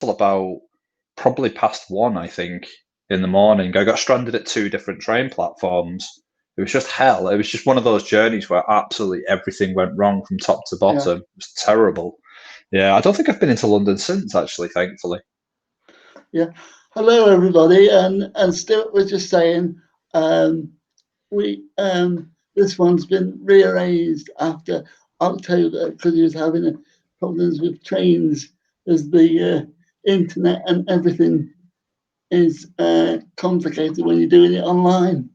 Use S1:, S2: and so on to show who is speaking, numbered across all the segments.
S1: till about probably past 1, I think, in the morning. I got stranded at 2 different train platforms. It was just hell. It was just one of those journeys where absolutely everything went wrong from top to
S2: Yeah.
S1: bottom. It was terrible. Yeah, I don't think I've been into London since, actually, thankfully.
S2: Yeah. Hello, everybody. And Stuart was just saying, we this one's been rearranged after October because he was having problems with trains as the internet and everything is complicated when you're doing it online.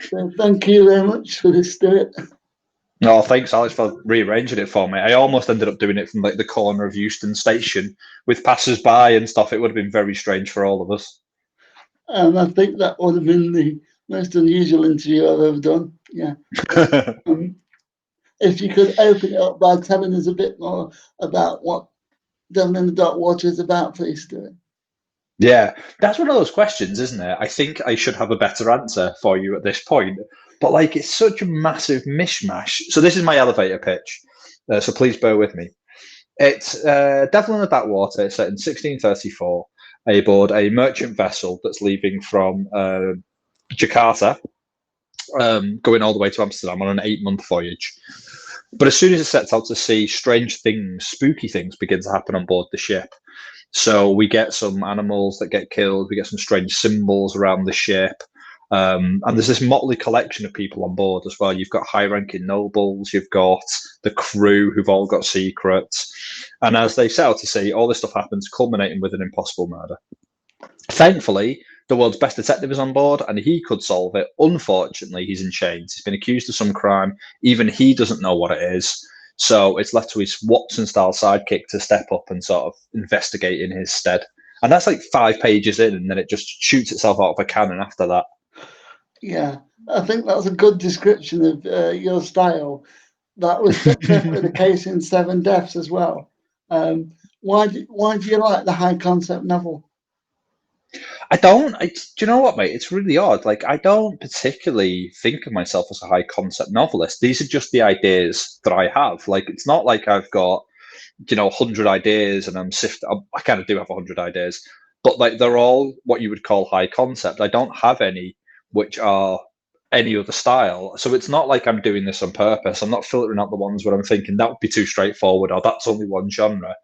S2: So thank you very much for this, Stuart.
S1: No, thanks, Alex, for rearranging it for me. I almost ended up doing it from like the corner of Euston Station with passers-by and stuff. It would have been very strange for all of us.
S2: And I think that would have been the most unusual interview I've ever done. Yeah. If you could open it up by telling us a bit more about what Devil in the Dark Water is about, please, Stuart.
S1: Yeah, that's one of those questions, isn't it? I think I should have a better answer for you at this point, but like it's such a massive mishmash. So this is my elevator pitch. So please bear with me. It's Devil in the Backwater. It's set in 1634 aboard a merchant vessel that's leaving from Jakarta, going all the way to Amsterdam on an 8-month voyage. But as soon as it sets out to sea, strange things, spooky things begin to happen on board the ship. So we get some animals that get killed. We get some strange symbols around the ship. And there's this motley collection of people on board as well. You've got high-ranking nobles. You've got the crew who've all got secrets. And as they set out to sea, all this stuff happens, culminating with an impossible murder. Thankfully, the world's best detective is on board and he could solve it. Unfortunately, he's in chains. He's been accused of some crime. Even he doesn't know what it is. So it's left to his Watson-style sidekick to step up and sort of investigate in his stead. And that's like 5 pages in, and then it just shoots itself out of a cannon after that.
S2: Yeah, I think that's a good description of your style. That was definitely the case in Seven Deaths as well. Why do you like the high concept novel?
S1: I don't. Do you know what, mate? It's really odd. Like, I don't particularly think of myself as a high concept novelist. These are just the ideas that I have. Like, it's not like I've got 100 ideas and I'm sifting. I kind of do have 100 ideas, but like they're all what you would call high concept. I don't have any which are any other style. So it's not like I'm doing this on purpose. I'm not filtering out the ones where I'm thinking that would be too straightforward or that's only one genre.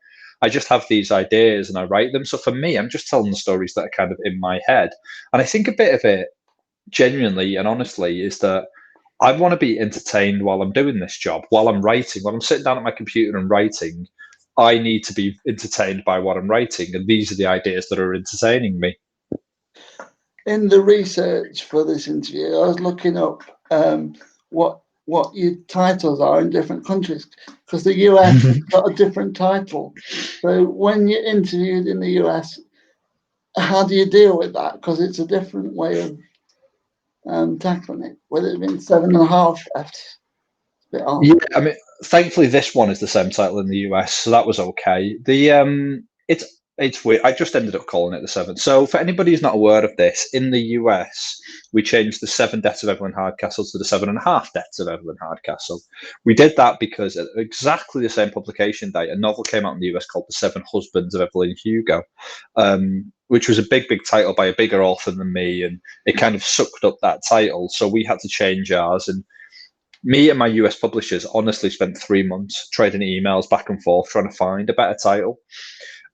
S1: I just have these ideas and I write them. So for me, I'm just telling the stories that are kind of in my head. And I think a bit of it, genuinely and honestly, is that I want to be entertained while I'm doing this job, while I'm writing, while I'm sitting down at my computer and writing. I need to be entertained by what I'm writing, and these are the ideas that are entertaining me.
S2: In the research for this interview, I was looking up what your titles are in different countries because the US has got a different title. So when you're interviewed in the US, how do you deal with that? Because it's a different way of tackling it. Would it have been 7.5 left?
S1: Yeah, I mean, thankfully this one is the same title in the US, so that was okay. It's weird. I just ended up calling it the Seven. So for anybody who's not aware of this, in the US, we changed the 7 Deaths of Evelyn Hardcastle to the 7.5 Deaths of Evelyn Hardcastle. We did that because at exactly the same publication date, a novel came out in the US called The Seven Husbands of Evelyn Hugo, which was a big, big title by a bigger author than me, and it kind of sucked up that title. So we had to change ours, and me and my US publishers honestly spent 3 months trading emails back and forth trying to find a better title.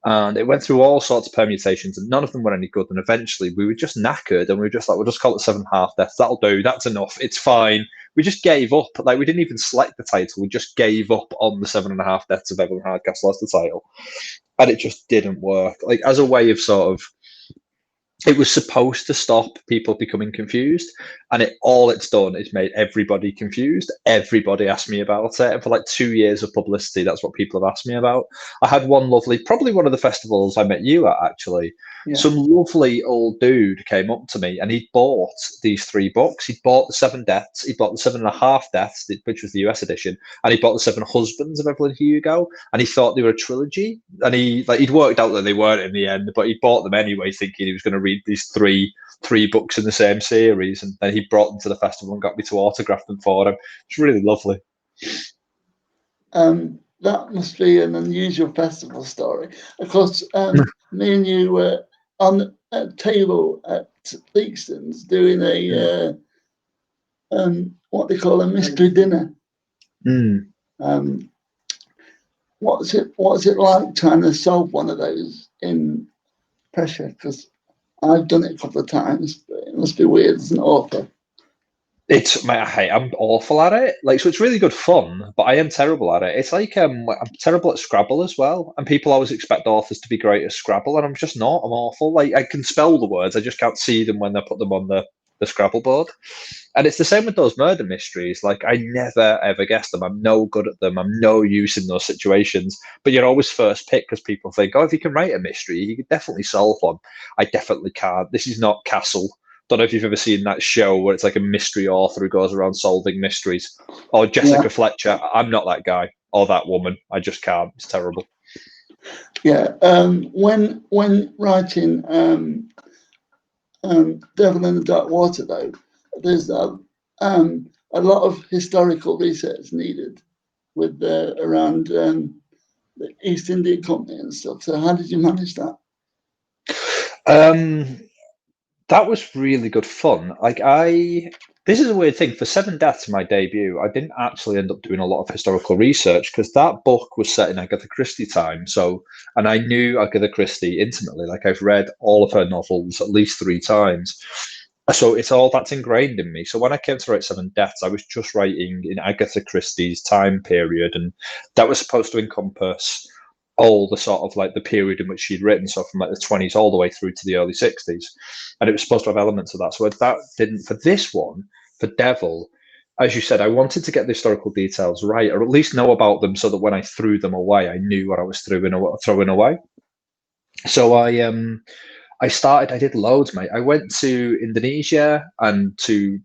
S1: And it went through all sorts of permutations, and none of them were any good. And eventually, we were just knackered, and we were just like, "We'll just call it 7.5 Deaths. That'll do. That's enough. It's fine." We just gave up. Like we didn't even select the title. We just gave up on the 7.5 Deaths of Evelyn Hardcastle as the title, and it just didn't work. Like as a way of sort of it was supposed to stop people becoming confused, and all it's done is made everybody confused. Everybody asked me about it, and for like 2 years of publicity, that's what people have asked me about. I had one lovely, probably one of the festivals I met you at, actually.
S2: Yeah.
S1: Some lovely old dude came up to me and he bought these 3 books. He bought the 7 Deaths, he bought the 7.5 Deaths, which was the US edition, and he bought the 7 Husbands of Evelyn Hugo, and he thought they were a trilogy. And he'd worked out that they weren't in the end, but he bought them anyway, thinking he was going to read these three books in the same series. And then he brought them to the festival and got me to autograph them for him. It's really lovely.
S2: that must be an unusual festival story. Of course, me and you were on a table at Theakston's doing a what they call a mystery dinner.
S1: Mm.
S2: What's it like trying to solve one of those in pressure? Because I've done it a couple of times, but it must be weird as an author.
S1: I'm awful at it. Like, so it's really good fun, but I am terrible at it. It's like I'm terrible at Scrabble as well, and people always expect authors to be great at Scrabble, and I'm just not. I'm awful. Like, I can spell the words, I just can't see them when they put them on the Scrabble board. And it's the same with those murder mysteries. Like, I never ever guess them. I'm no good at them. I'm no use in those situations. But you're always first pick because people think, oh, if you can write a mystery, you could definitely solve one. I definitely can't. This is not Castle. Don't know if you've ever seen that show where it's like a mystery author who goes around solving mysteries. Or Jessica Fletcher. I'm not that guy or that woman. I just can't. It's terrible.
S2: Yeah. When writing Devil in the Dark Water, though, there's a lot of historical research needed with around the East India Company and stuff. So how did you manage that?
S1: That was really good fun. This is a weird thing. For Seven Deaths, my debut, I didn't actually end up doing a lot of historical research because that book was set in Agatha Christie time. So, and I knew Agatha Christie intimately. Like, I've read all of her novels at least 3 times. So it's all that's ingrained in me. So when I came to write Seven Deaths, I was just writing in Agatha Christie's time period, and that was supposed to encompass all the sort of like the period in which she'd written, so from like the 20s all the way through to the early 60s, and it was supposed to have elements of that. So that didn't for this one, for Devil, as you said, I wanted to get the historical details right, or at least know about them, so that when I threw them away, I knew what I was throwing away. So I did loads, mate. I went to Indonesia and to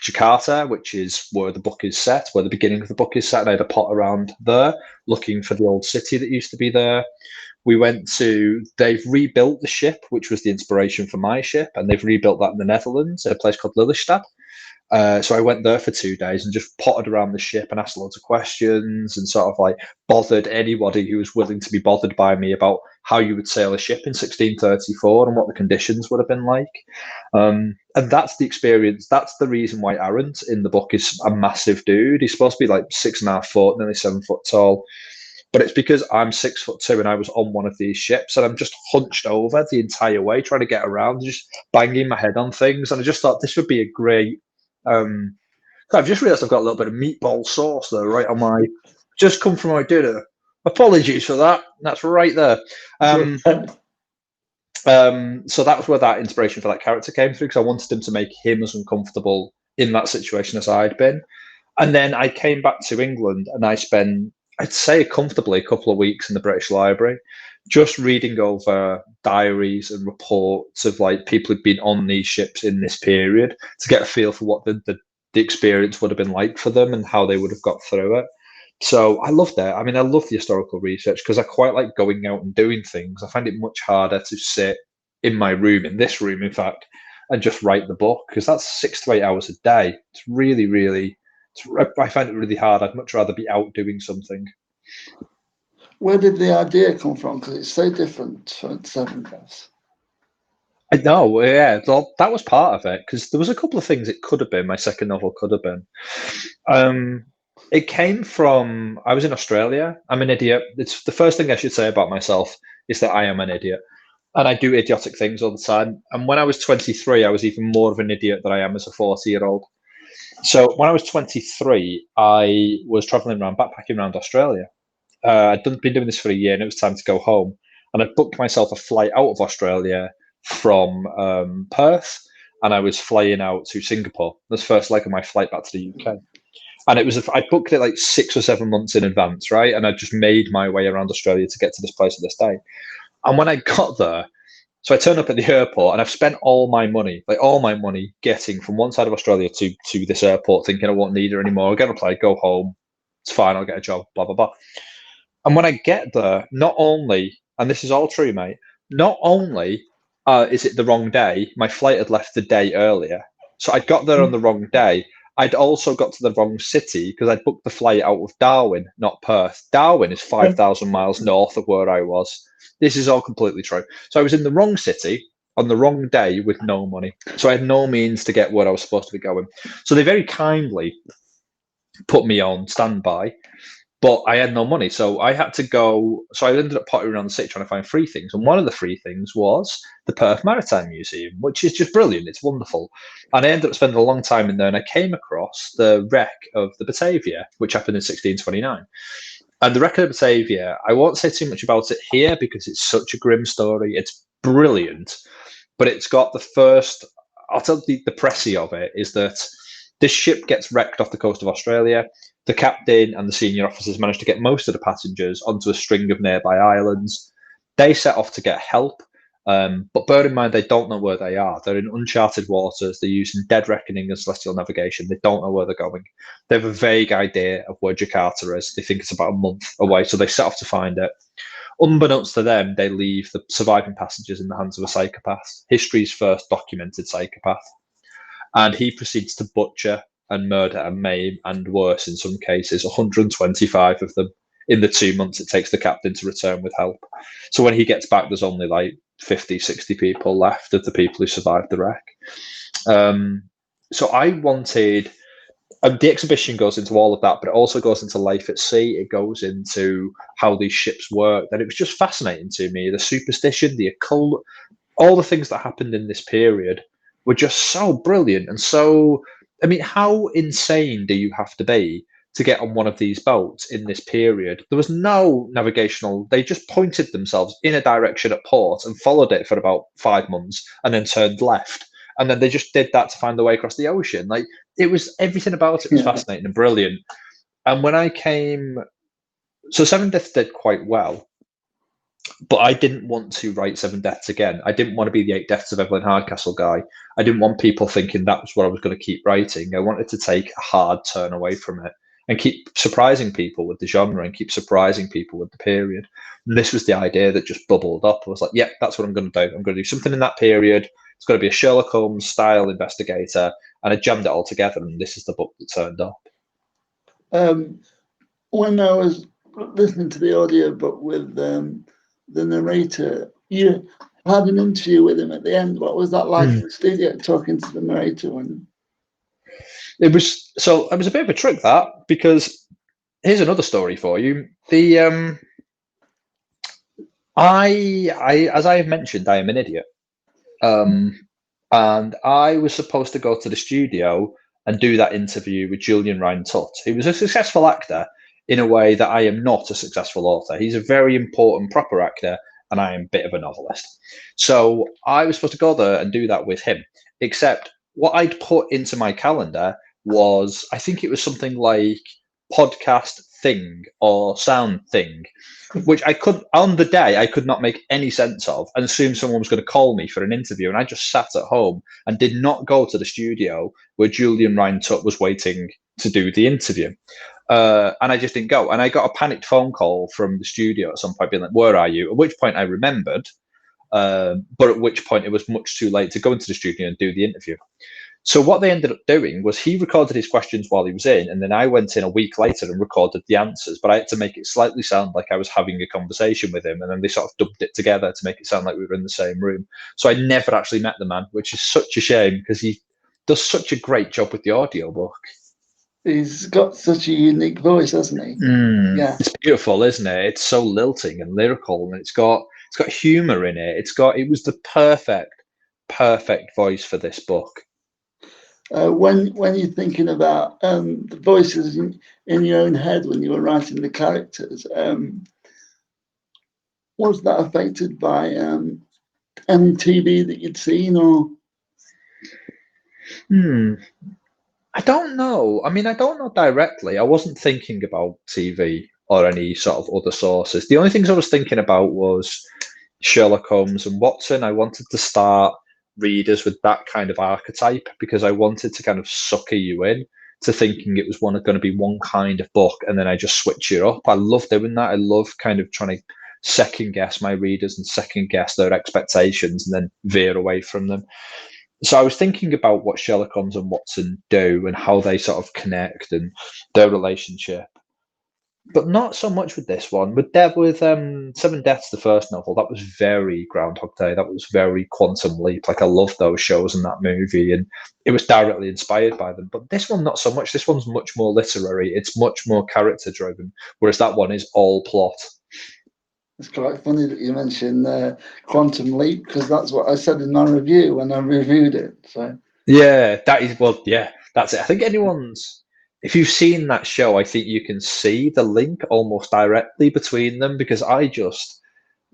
S1: Jakarta, which is where the book is set, where the beginning of the book is set. And I had a pot around there looking for the old city that used to be there. They've rebuilt the ship, which was the inspiration for my ship, and they've rebuilt that in the Netherlands at a place called Lelystad. So I went there for 2 days and just potted around the ship and asked loads of questions and sort of like bothered anybody who was willing to be bothered by me about how you would sail a ship in 1634 and what the conditions would have been like. And that's the experience. That's the reason why Arendt in the book is a massive dude. He's supposed to be like 6.5 foot, nearly 7 foot tall. But it's because I'm 6'2" and I was on one of these ships and I'm just hunched over the entire way trying to get around, just banging my head on things. And I just thought this would be a great. I've just realised I've got a little bit of meatball sauce there, right on my. Just come from my dinner. Apologies for that. That's right there. So that was where that inspiration for that character came through, because I wanted him to make him as uncomfortable in that situation as I'd been. And then I came back to England and I spent, I'd say, comfortably a couple of weeks in the British Library, just reading over diaries and reports of like people who'd been on these ships in this period to get a feel for what the experience would have been like for them and how they would have got through it. So I love that. I mean, I love the historical research because I quite like going out and doing things. I find it much harder to sit in my room, in this room, in fact, and just write the book, because that's 6 to 8 hours a day. It's really, really, I find it really hard. I'd much rather be out doing something.
S2: Where did the idea come from? Because it's so different from Seven Deaths.
S1: I know, yeah, that was part of it, because there was a couple of things it could have been. My second novel could have been. It came from, I was in Australia. I'm an idiot. It's the first thing I should say about myself is that I am an idiot. And I do idiotic things all the time. And when I was 23, I was even more of an idiot than I am as a 40-year-old. So when I was 23, I was traveling around, backpacking around Australia. Been doing this for a year and it was time to go home. And I booked myself a flight out of Australia from Perth. And I was flying out to Singapore. This first leg of my flight back to the UK. And I booked it like 6 or 7 months in advance, right? And I just made my way around Australia to get to this place at this day. And when I got there, so I turned up at the airport and I've spent all my money getting from one side of Australia to this airport, thinking I won't need it anymore. I'll get a plane, go home. It's fine. I'll get a job, blah, blah, blah. And when I get there, not only, and this is all true, mate, not only is it the wrong day, my flight had left the day earlier. So I got there on the wrong day. I'd also got to the wrong city because I'd booked the flight out of Darwin, not Perth. Darwin is 5,000 miles north of where I was. This is all completely true. So I was in the wrong city on the wrong day with no money. So I had no means to get where I was supposed to be going. So they very kindly put me on standby, but I had no money. So I had to go. So I ended up pottering around the city trying to find free things. And one of the free things was the Perth Maritime Museum, which is just brilliant. It's wonderful. And I ended up spending a long time in there, and I came across the wreck of the Batavia, which happened in 1629. And the wreck of the Batavia, I won't say too much about it here because it's such a grim story. It's brilliant, but it's got the first. I'll tell the pressy of it is that this ship gets wrecked off the coast of Australia. The captain and the senior officers manage to get most of the passengers onto a string of nearby islands. They set off to get help, but bear in mind they don't know where they are. They're in uncharted waters. They're using dead reckoning and celestial navigation. They don't know where they're going. They have a vague idea of where Jakarta is. They think it's about a month away, so they set off to find it. Unbeknownst to them, they leave the surviving passengers in the hands of a psychopath, history's first documented psychopath. And he proceeds to butcher and murder and maim, and worse in some cases, 125 of them in the 2 months it takes the captain to return with help. So when he gets back, there's only like 50, 60 people left of the people who survived the wreck. So I wanted, the exhibition goes into all of that, but it also goes into life at sea. It goes into how these ships work. And it was just fascinating to me. The superstition, the occult, all the things that happened in this period were just so brilliant. And so, I mean, how insane do you have to be to get on one of these boats in this period? There was no navigational, they just pointed themselves in a direction at port and followed it for about 5 months and then turned left. And then they just did that to find their way across the ocean. Like, it was, everything about it was fascinating and brilliant. And when I came, so Seven Deaths did quite well, but I didn't want to write Seven Deaths again. I didn't want to be the Eight Deaths of Evelyn Hardcastle guy. I didn't want people thinking that was what I was going to keep writing. I wanted to take a hard turn away from it and keep surprising people with the genre and keep surprising people with the period. And this was the idea that just bubbled up. I was like, yeah, that's what I'm going to do. I'm going to do something in that period. It's going to be a Sherlock Holmes style investigator. And I jammed it all together, and this is the book that turned up.
S2: When I was listening to the audiobook with the narrator, you had an interview with him at the end. What was that like in the studio, talking to the narrator?
S1: It was a bit of a trick, that, because here's another story for you. I as I have mentioned, I am an idiot. And I was supposed to go to the studio and do that interview with Julian Ryan-Tutt, who was a successful actor in a way that I am not a successful author. He's a very important, proper actor, and I am a bit of a novelist. So I was supposed to go there and do that with him, except what I'd put into my calendar was, I think it was something like podcast thing or sound thing, which I could, on the day, I could not make any sense of, and assumed someone was going to call me for an interview. And I just sat at home and did not go to the studio where Julian Ryan-Tutt was waiting to do the interview. And I just didn't go. And I got a panicked phone call from the studio at some point being like, where are you? At which point I remembered, but at which point it was much too late to go into the studio and do the interview. So what they ended up doing was he recorded his questions while he was in, and then I went in a week later and recorded the answers, but I had to make it slightly sound like I was having a conversation with him, and then they sort of dubbed it together to make it sound like we were in the same room. So I never actually met the man, which is such a shame because he does such a great job with the audiobook.
S2: He's got such a unique voice, hasn't he?
S1: Yeah, it's beautiful, isn't it? It's so lilting and lyrical, and it's got humor in it. It was the perfect voice for this book.
S2: When you're thinking about the voices in your own head when you were writing the characters, was that affected by any TV that you'd seen, or?
S1: I don't know. I mean, I don't know directly. I wasn't thinking about TV or any sort of other sources. The only things I was thinking about was Sherlock Holmes and Watson. I wanted to start readers with that kind of archetype because I wanted to kind of sucker you in to thinking it was going to be one kind of book, and then I just switch it up. I love doing that. I love kind of trying to second guess my readers and second guess their expectations and then veer away from them. So I was thinking about what Sherlock Holmes and Watson do and how they sort of connect and their relationship, but not so much with this one. With Seven Deaths, the first novel, that was very Groundhog Day. That was very Quantum Leap. Like I love those shows and that movie, and it was directly inspired by them. But this one, not so much. This one's much more literary. It's much more character driven, whereas that one is all plot.
S2: It's quite funny that you mentioned Quantum Leap, because that's what I said in my review when I reviewed it. So
S1: Yeah, that is yeah, that's it. I think if you've seen that show, I think you can see the link almost directly between them because I just,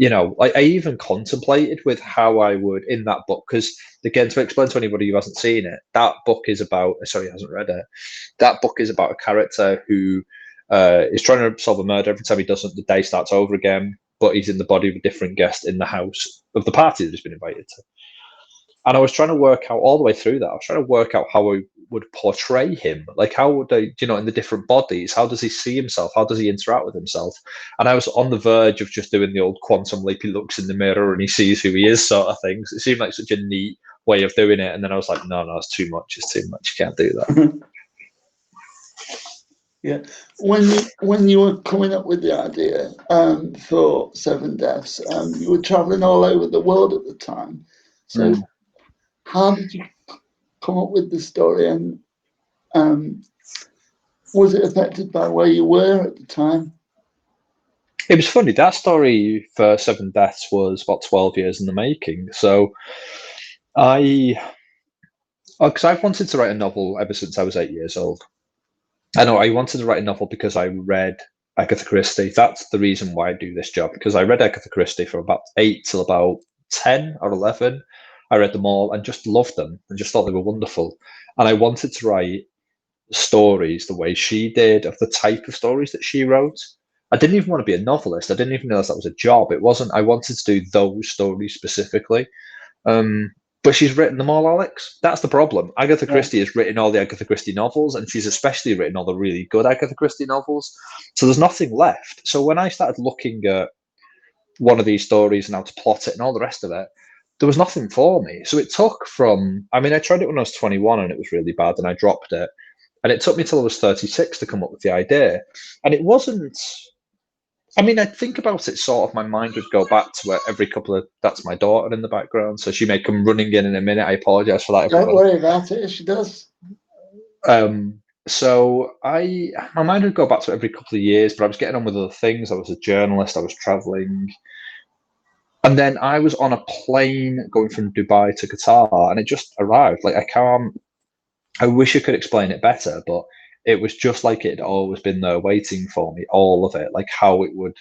S1: I even contemplated with how I would in that book because again, to explain to anybody who hasn't seen it, that book is about. Sorry, hasn't read it. That book is about a character who is trying to solve a murder. Every time he doesn't, the day starts over again. But he's in the body of a different guest in the house of the party that he's been invited to. And I was trying to work out all the way through that. I was trying to work out how I would portray him. Like, how would I, in the different bodies, how does he see himself? How does he interact with himself? And I was on the verge of just doing the old quantum leap. He looks in the mirror and he sees who he is, sort of things. It seemed like such a neat way of doing it. And then I was like, no, it's too much. It's too much. You can't do that.
S2: Yeah, when you were coming up with the idea for Seven Deaths, you were traveling all over the world at the time. So how did you come up with the story, and was it affected by where you were at the time?
S1: It was funny. That story for Seven Deaths was about 12 years in the making. So because I've wanted to write a novel ever since I was 8 years old. I know I wanted to write a novel because I read Agatha Christie. That's the reason why I do this job, because I read Agatha Christie from about 8 till about 10 or 11. I read them all and just loved them and just thought they were wonderful. And I wanted to write stories the way she did, of the type of stories that she wrote. I didn't even want to be a novelist. I didn't even realize that was a job. It wasn't, I wanted to do those stories specifically. But she's written them all, Alex. That's the problem. Agatha Christie has written all the Agatha Christie novels, and she's especially written all the really good Agatha Christie novels. So there's nothing left. So when I started looking at one of these stories and how to plot it and all the rest of it, there was nothing for me. So it took I tried it when I was 21 and it was really bad and I dropped it. And it took me till I was 36 to come up with the idea. And it wasn't, I think about it sort of, my mind would go back to where every couple of, that's my daughter in the background. So she may come running in a minute. I apologize for that.
S2: Don't worry about it, she does.
S1: So my mind would go back to every couple of years, but I was getting on with other things. I was a journalist, I was traveling. And then I was on a plane going from Dubai to Qatar and it just arrived. Like I wish I could explain it better, but it was just like it had always been there waiting for me, all of it, like how it would,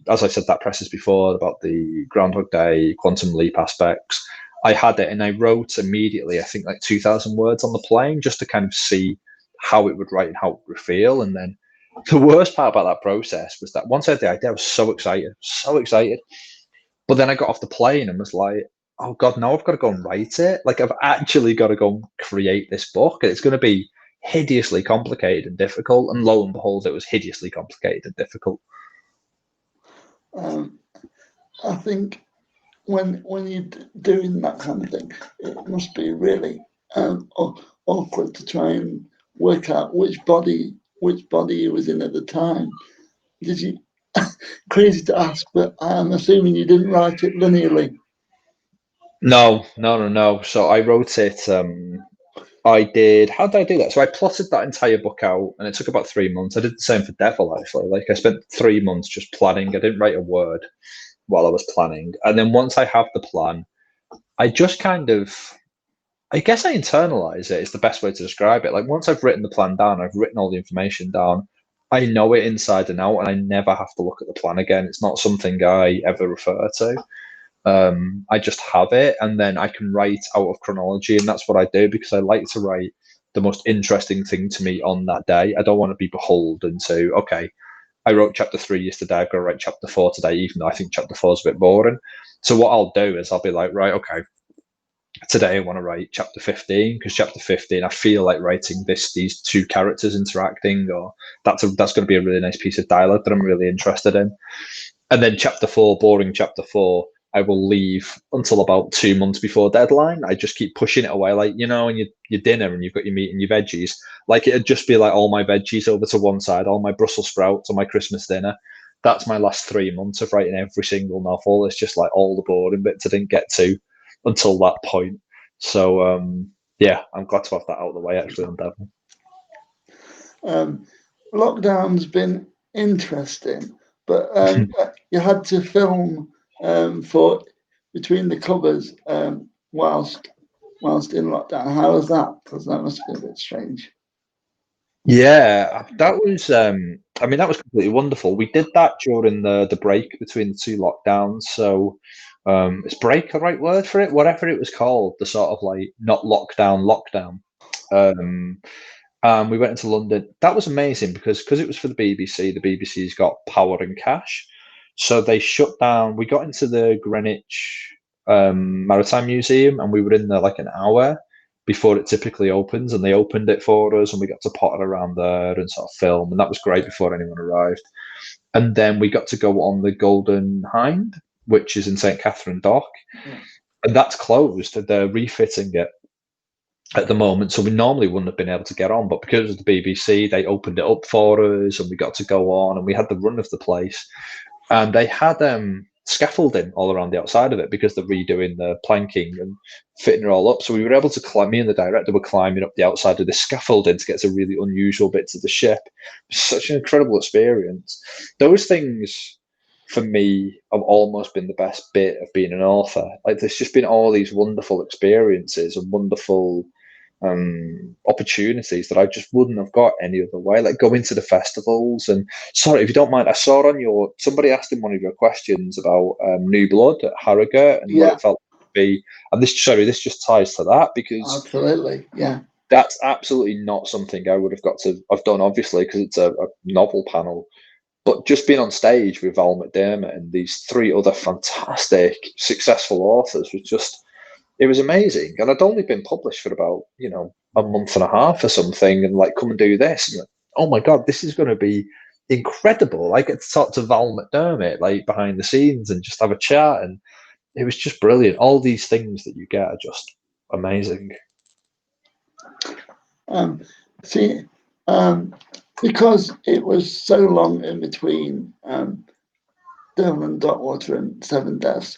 S1: as I said, that presses before about the Groundhog Day, Quantum Leap aspects. I had it and I wrote immediately, I think like 2,000 words on the plane just to kind of see how it would write and how it would feel. And then the worst part about that process was that once I had the idea, I was so excited, so excited. But then I got off the plane and was like, oh God, now I've got to go and write it. Like I've actually got to go and create this book. And it's going to be hideously complicated and difficult. And lo and behold, it was hideously complicated and difficult.
S2: I think when you're doing that kind of thing, it must be really awkward to try and work out which body he was in at the time. Did you? Crazy to ask, but I'm assuming you didn't write it linearly.
S1: No. So I wrote it. I did. How did I do that? So I plotted that entire book out, and it took about 3 months. I did the same for Devil, actually. Like I spent 3 months just planning. I didn't write a word while I was planning, and then once I have the plan, I just kind of, I guess I internalize it. Is the best way to describe it. Like once I've written the plan down, I've written all the information down. I know it inside and out, and I never have to look at the plan again. It's not something I ever refer to. I just have it, and then I can write out of chronology, and that's what I do because I like to write the most interesting thing to me on that day. I don't want to be beholden to, okay, I wrote chapter 3 yesterday, I've got to write chapter 4 today, even though I think chapter 4 is a bit boring. So what I'll do is I'll be like, right, okay, today I want to write chapter 15 because chapter 15 I feel like writing these two characters interacting, or that's going to be a really nice piece of dialogue that I'm really interested in. And then chapter 4, boring chapter 4, I will leave until about 2 months before deadline. I just keep pushing it away, like, and your dinner and you've got your meat and your veggies. Like, it'd just be like all my veggies over to one side, all my Brussels sprouts on my Christmas dinner. That's my last 3 months of writing every single novel. It's just like all the boring bits I didn't get to until that point. So yeah, I'm glad to have that out of the way actually on Devil.
S2: Lockdown's been interesting, but you had to film for between the covers whilst in lockdown. How was that? Because that must have been a bit strange.
S1: Yeah, that was that was completely wonderful. We did that during the break between the two lockdowns. So is break the right word for it? Whatever it was called, the sort of like not lockdown. We went into London. That was amazing because it was for the BBC. The BBC's got power and cash, so they shut down. We got into the Greenwich Maritime Museum, and we were in there like an hour before it typically opens, and they opened it for us, and we got to potter around there and sort of film, and that was great before anyone arrived. And then we got to go on the Golden Hind, which is in St. Catherine Dock, and that's closed. They're refitting it at the moment, so we normally wouldn't have been able to get on, but because of the BBC, they opened it up for us and we got to go on, and we had the run of the place. And they had scaffolding all around the outside of it because they're redoing the planking and fitting it all up. So we were able to climb. Me and the director were climbing up the outside of the scaffolding to get to really unusual bits of the ship. Such an incredible experience. Those things for me have almost been the best bit of being an author. Like, there's just been all these wonderful experiences and wonderful opportunities that I just wouldn't have got any other way. Like going to the festivals. And sorry, if you don't mind, I saw on somebody asked in one of your questions about New Blood at Harrogate and what it felt to be. And this just ties to that, because
S2: absolutely, yeah,
S1: that's absolutely not something I would have got to have done, obviously, because it's a novel panel. But just being on stage with Val McDermott and these three other fantastic, successful authors it was amazing. And I'd only been published for about, a month and a half or something, and like, come and do this. And like, oh my God, this is going to be incredible. I get to talk to Val McDermott, like, behind the scenes and just have a chat. And it was just brilliant. All these things that you get are just amazing.
S2: Because it was so long in between Devil and Darkwater and Seven Deaths,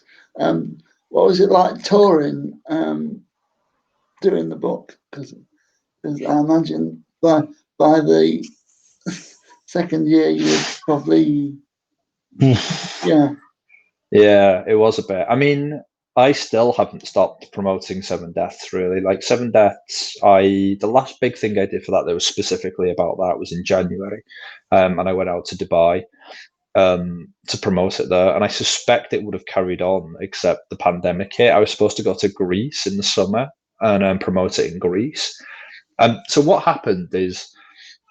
S2: what was it like touring doing the book? Because I imagine by the second year you were probably
S1: Yeah, it was a bit. I mean, I still haven't stopped promoting Seven Deaths, really. Like, Seven Deaths, the last big thing I did for that was specifically about that was in January, and I went out to Dubai to promote it there, and I suspect it would have carried on except the pandemic hit. I was supposed to go to Greece in the summer and promote it in Greece. So what happened is,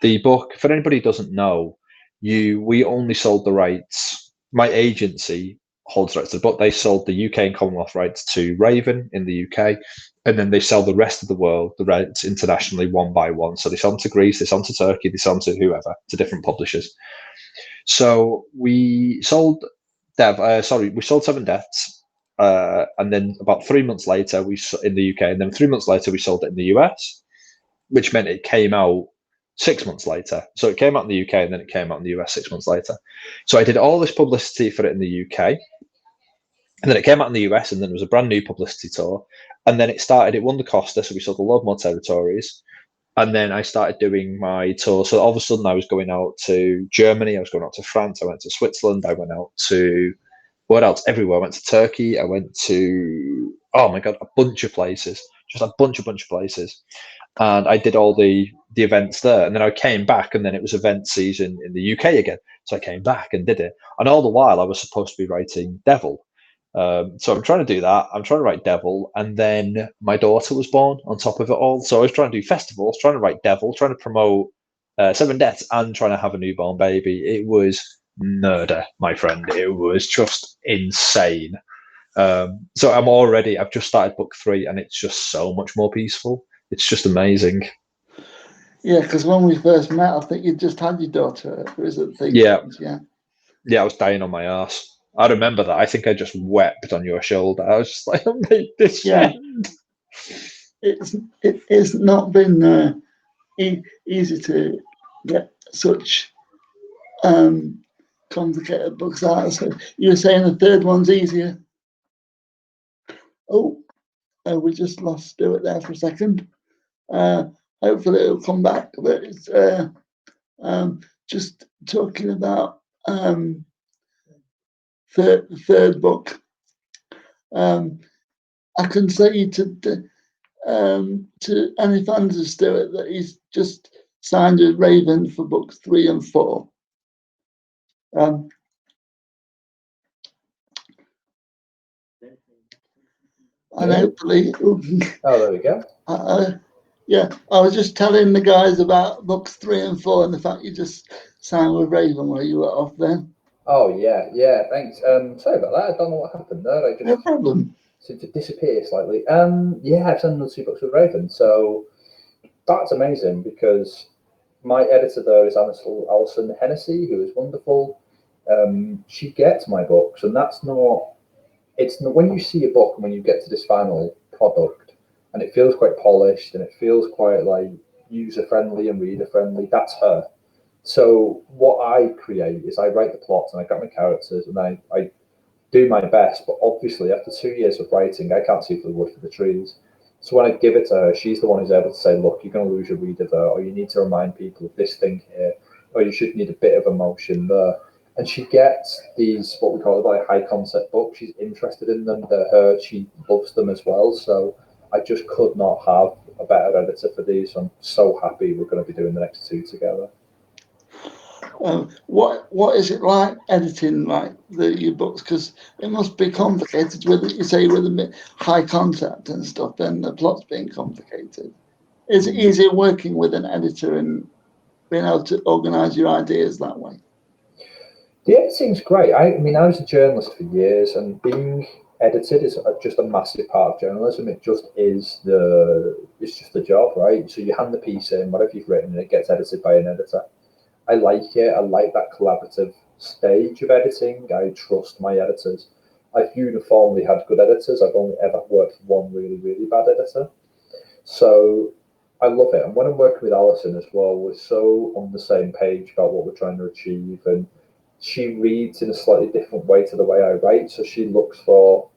S1: the book, for anybody who doesn't know, we only sold the rights. My agency holds rights to the book. They sold the UK and Commonwealth rights to Raven in the UK, and then they sell the rest of the world, the rights internationally, one by one. So they sell them to Greece, they sell them to Turkey, they sell them to whoever, to different publishers. So we sold we sold Seven Deaths, and then about 3 months later, in the UK, and then 3 months later we sold it in the US, which meant it came out 6 months later. So it came out in the UK and then it came out in the US 6 months later. So I did all this publicity for it in the UK, and then it came out in the US, and then there was a brand new publicity tour. And then it won the Costa, so we sold a lot more territories. And then I started doing my tour. So all of a sudden I was going out to Germany, I was going out to France, I went to Switzerland, I went out to, what else? Everywhere. I went to Turkey, I went to, oh my God, a bunch of places, just a bunch of places. And I did all the events there. And then I came back, and then it was event season in the UK again. So I came back and did it. And all the while I was supposed to be writing Devil. So I'm trying to do that. I'm trying to write Devil. And then my daughter was born on top of it all. So I was trying to do festivals, trying to write Devil, trying to promote Seven Deaths, and trying to have a newborn baby. It was murder, my friend. It was just insane. So I've just started book 3, and it's just so much more peaceful. It's just amazing.
S2: Yeah, because when we first met, I think you just had your daughter. Was it
S1: Yeah, I was dying on my ass. I remember that. I think I just wept on your shoulder. I was just like, make this end.
S2: It's not been easy to get such complicated books out. So you were saying the third one's easier. Oh, we just lost Stuart there for a second. Hopefully it'll come back. But it's just talking about third book. I can say to any fans of Stuart that he's just signed with Raven for books 3 and 4. And hopefully,
S3: oh, there we go.
S2: Yeah, I was just telling the guys about books 3 and 4 and the fact you just signed with Raven where you were off then.
S3: Oh yeah, thanks. Sorry about that. I don't know what happened there. I just
S2: no problem.
S3: Seemed to disappear slightly. Yeah, I've signed another 2 books with Raven, so that's amazing because my editor there is Alison Hennessy, who is wonderful. She gets my books, and that's not. It's not when you see a book and when you get to this final product, and it feels quite polished and it feels quite like user friendly and reader friendly. That's her. So what I create is I write the plots and I got my characters and I do my best. But obviously, after 2 years of writing, I can't see for the wood for the trees. So when I give it to her, she's the one who's able to say, look, you're going to lose your reader there, or you need to remind people of this thing here, or you should need a bit of emotion there. And she gets these, what we call like high concept books. She's interested in them. They're her. She loves them as well. So I just could not have a better editor for these. I'm so happy we're going to be doing the next 2 together.
S2: What is it like editing like your books? Because it must be complicated with it. You say with a high concept and stuff, then the plot's being complicated. Is it easier working with an editor and being able to organise your ideas that way?
S3: The editing's great. I mean, I was a journalist for years, and being edited is just a massive part of journalism. It just is it's just the job, right? So you hand the piece in, whatever you've written, and it gets edited by an editor. I like it. I like that collaborative stage of editing. I trust my editors. I've uniformly had good editors. I've only ever worked for one really, really bad editor. So I love it. And when I'm working with Alison as well, we're so on the same page about what we're trying to achieve. And she reads in a slightly different way to the way I write. So she looks for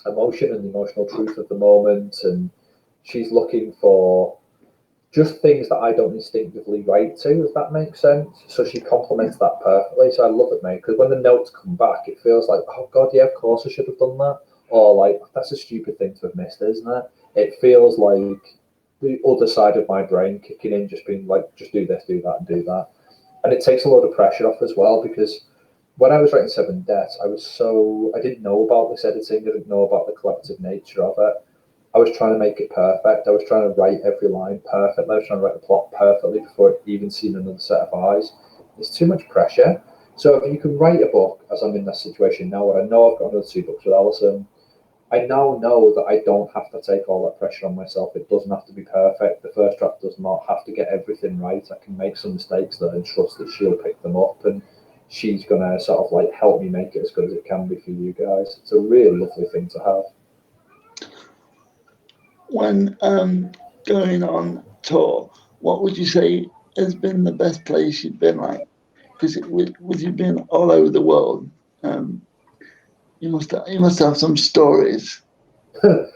S3: emotion and the emotional truth of the moment. And she's looking for just things that I don't instinctively write to, if that makes sense. So she complements that perfectly. So I love it, mate, because when the notes come back, it feels like, oh God, yeah, of course I should have done that. Or like, that's a stupid thing to have missed, isn't it? It feels like the other side of my brain kicking in, just being like, just do this, do that, and do that. And it takes a lot of pressure off as well, because when I was writing Seven Deaths, I didn't know about this editing, I didn't know about the collective nature of it. I was trying to make it perfect. I was trying to write every line perfectly. I was trying to write the plot perfectly before it even seen another set of eyes. It's too much pressure. So if you can write a book, as I'm in this situation now, where I know I've got another 2 books with Alison, I now know that I don't have to take all that pressure on myself. It doesn't have to be perfect. The first draft does not have to get everything right. I can make some mistakes there and trust that she'll pick them up, and she's going to sort of like help me make it as good as it can be for you guys. It's a really lovely thing to have.
S2: When going on tour, what would you say has been the best place you've been like? Because with you being all over the world, you must have some stories.
S3: There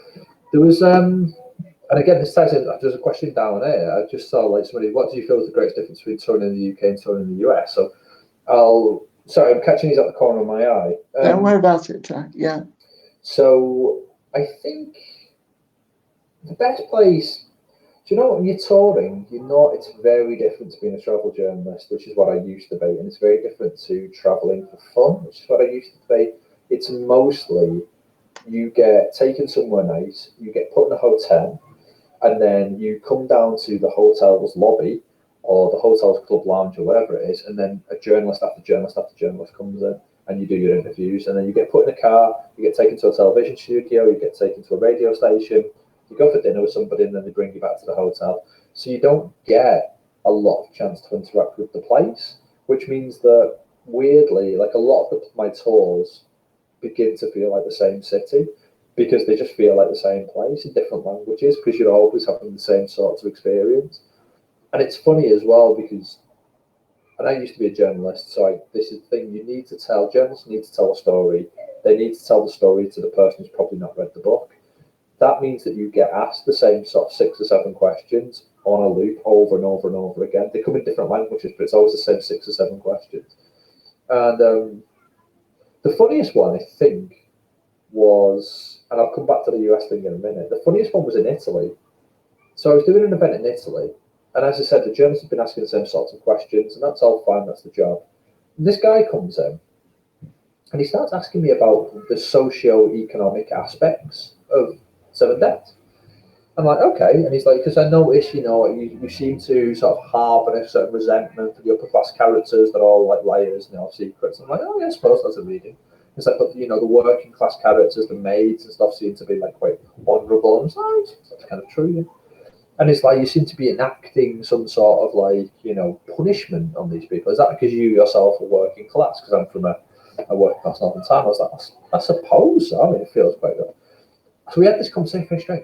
S3: was and again, this ties in. There's a question down here. I just saw like somebody. What do you feel is the greatest difference between touring in the UK and touring in the US? So, sorry, I'm catching these at the corner of my eye.
S2: Don't worry about it. Yeah.
S3: So I think the best place. Do you know when you're touring, you know it's very different to being a travel journalist, which is what I used to be, and it's very different to traveling for fun, which is what I used to be. It's mostly you get taken somewhere nice, you get put in a hotel, and then you come down to the hotel's lobby or the hotel's club lounge or whatever it is, and then a journalist after journalist after journalist comes in and you do your interviews, and then you get put in a car, you get taken to a television studio, you get taken to a radio station, you go for dinner with somebody, and then they bring you back to the hotel. So you don't get a lot of chance to interact with the place, which means that weirdly, like a lot of my tours begin to feel like the same city because they just feel like the same place in different languages because you're always having the same sorts of experience. And it's funny as well because, and I used to be a journalist, so this is the thing, you need to tell, journalists need to tell a story. They need to tell the story to the person who's probably not read the book. That means that you get asked the same sort of 6 or 7 questions on a loop over and over and over again. They come in different languages, but it's always the same 6 or 7 questions. And the funniest one, I think, was, and I'll come back to the US thing in a minute, the funniest one was in Italy. So I was doing an event in Italy, and as I said, the journalists have been asking the same sorts of questions, and that's all fine, that's the job. And this guy comes in, and he starts asking me about the socio-economic aspects of 7 Deaths. I'm like, okay. And he's like, because I notice, you seem to sort of harbour a certain resentment for the upper class characters. They're all like liars and they have secrets. I'm like, oh, yeah, I suppose that's a reading. It's like, but the working class characters, the maids and stuff seem to be like quite honourable. And I'm like, that's kind of true, yeah. And it's like, you seem to be enacting some sort of like, punishment on these people. Is that because you yourself are working class? Because I'm from a working class northern town. I was like, I suppose so. I mean, it feels quite good. So we had this conversation very straight.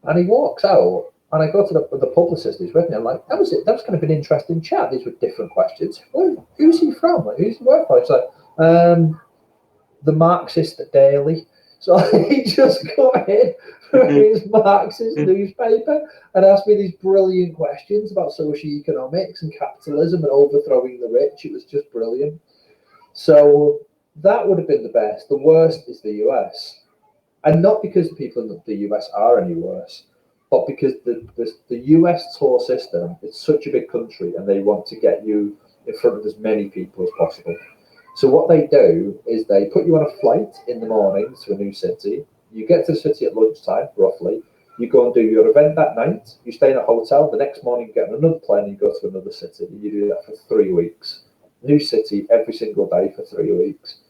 S3: And he walks out, and I go to the publicist who's with me. I'm like, that was it. That was kind of an interesting chat. These were different questions. Well, who's he from? Like, who's he work for? It's like, the Marxist Daily. So he just got in from his Marxist newspaper and asked me these brilliant questions about socioeconomics and capitalism and overthrowing the rich. It was just brilliant. So that would have been the best. The worst is the US. And not because the people in the US are any worse, but because the US tour system is such a big country and they want to get you in front of as many people as possible. So what they do is they put you on a flight in the morning to a new city. You get to the city at lunchtime, roughly. You go and do your event that night. You stay in a hotel. The next morning you get on another plane and you go to another city. You do that for 3 weeks. New city every single day for 3 weeks.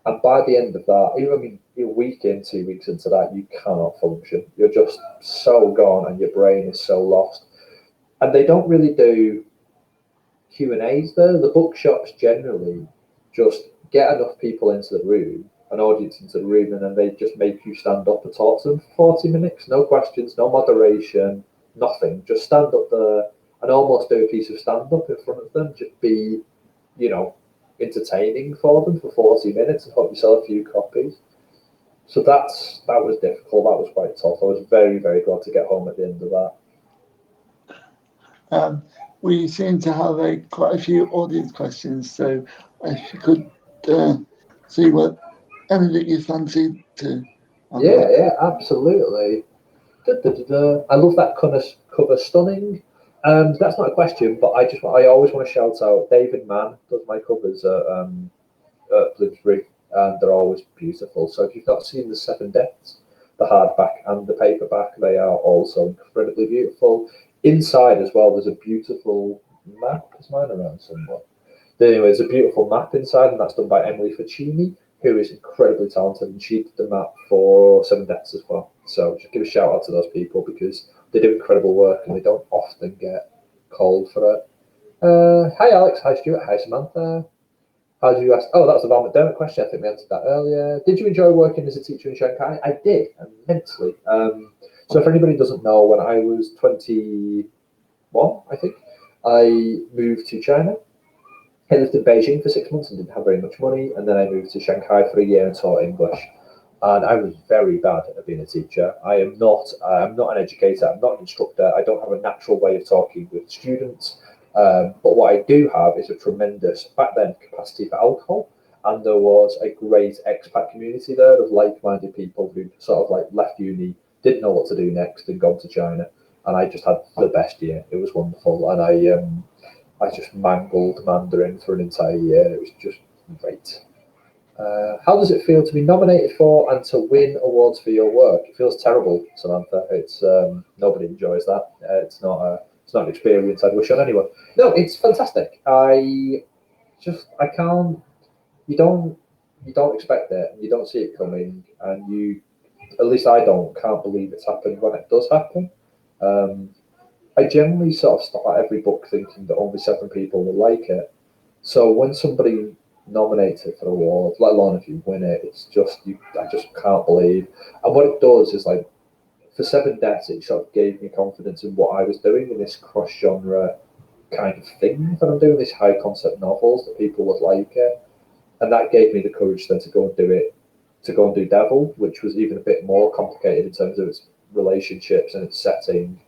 S3: And by the end of that, a week in, 2 weeks into that, you cannot function. You're just so gone and your brain is so lost. And they don't really do Q&As there. The bookshops generally just get enough people into the room, an audience into the room, and then they just make you stand up and talk to them for 40 minutes. No questions, no moderation, nothing. Just stand up there and almost do a piece of stand-up in front of them. Just be, entertaining for them for 40 minutes and hope you sell a few copies. So that was difficult. That was quite tough. I was very, very glad to get home at the end of
S2: that. We seem to have quite a few audience questions, so if you could see what anything you fancy to.
S3: Yeah, absolutely. I love that cover, stunning. That's not a question, but I always want to shout out David Mann does my covers at Bloomsbury, and they're always beautiful. So if you've not seen the 7 Deaths, the hardback and the paperback, they are also incredibly beautiful. Inside as well, there's a beautiful map. Is mine around somewhere? Anyway, there's a beautiful map inside, and that's done by Emily Ficini, who is incredibly talented, and she did the map for 7 Deaths as well. So just give a shout out to those people because they do incredible work and they don't often get called for it. Hi Alex, hi Stuart, hi Samantha. How did you ask? Oh, that was the Val McDermott question. I think we answered that earlier. Did you enjoy working as a teacher in Shanghai? I did, immensely. So if anybody doesn't know, when I was 21, I think, I moved to China. I lived in Beijing for 6 months and didn't have very much money, and then I moved to Shanghai for a year and taught English. And I was very bad at being a teacher. I'm not an educator. I'm not an instructor. I don't have a natural way of talking with students. But what I do have is a tremendous, back then, capacity for alcohol. And there was a great expat community there of like-minded people who sort of like left uni, didn't know what to do next, and gone to China. And I just had the best year. It was wonderful. And I just mangled Mandarin for an entire year. It was just great. How does it feel to be nominated for and to win awards for your work? It feels terrible, Samantha. It's nobody enjoys that. It's not an experience I'd wish on anyone. No, it's fantastic. I can't. You don't expect it. You don't see it coming, and you, at least I can't believe it's happened when it does happen. I generally sort of start every book thinking that only 7 people will like it. So when somebody nominated for awards, let alone if you win it. It's just I just can't believe. And what it does is like for Seven Deaths, it sort of gave me confidence in what I was doing in this cross genre kind of thing that I'm doing, these high concept novels that people would like it, and that gave me the courage then to go and do it, to go and do Devil, which was even a bit more complicated in terms of its relationships and its setting.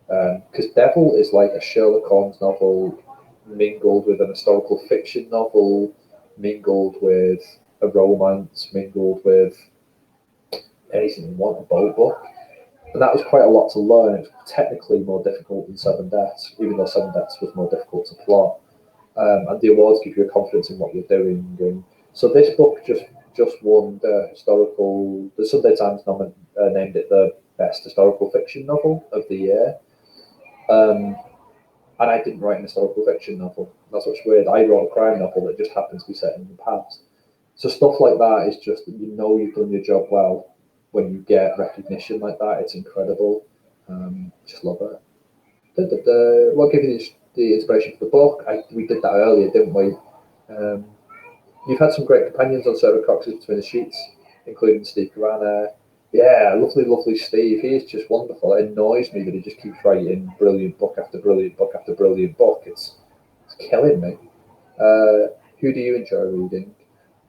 S3: Because Devil is like a Sherlock Holmes novel mingled with an historical fiction novel, mingled with a romance, mingled with anything you want, a boat book. And that was quite a lot to learn. It was technically more difficult than Seven Deaths, even though Seven Deaths was more difficult to plot. And the awards give you a confidence in what you're doing. And so this book just won the Sunday Times named it the best historical fiction novel of the year. And I didn't write an historical fiction novel. That's what's weird. I wrote a crime novel that just happens to be set in the past. So stuff like that is just, you've done your job well when you get recognition like that. It's incredible. Just love it. What gave you the inspiration for the book? We did that earlier, didn't we? You've had some great companions on Sarah Cox's Between the Sheets, including Steve Carana. Yeah, lovely Steve. He is just wonderful. It annoys me that he just keeps writing brilliant book after brilliant book after brilliant book. It's killing me. Who do you enjoy reading?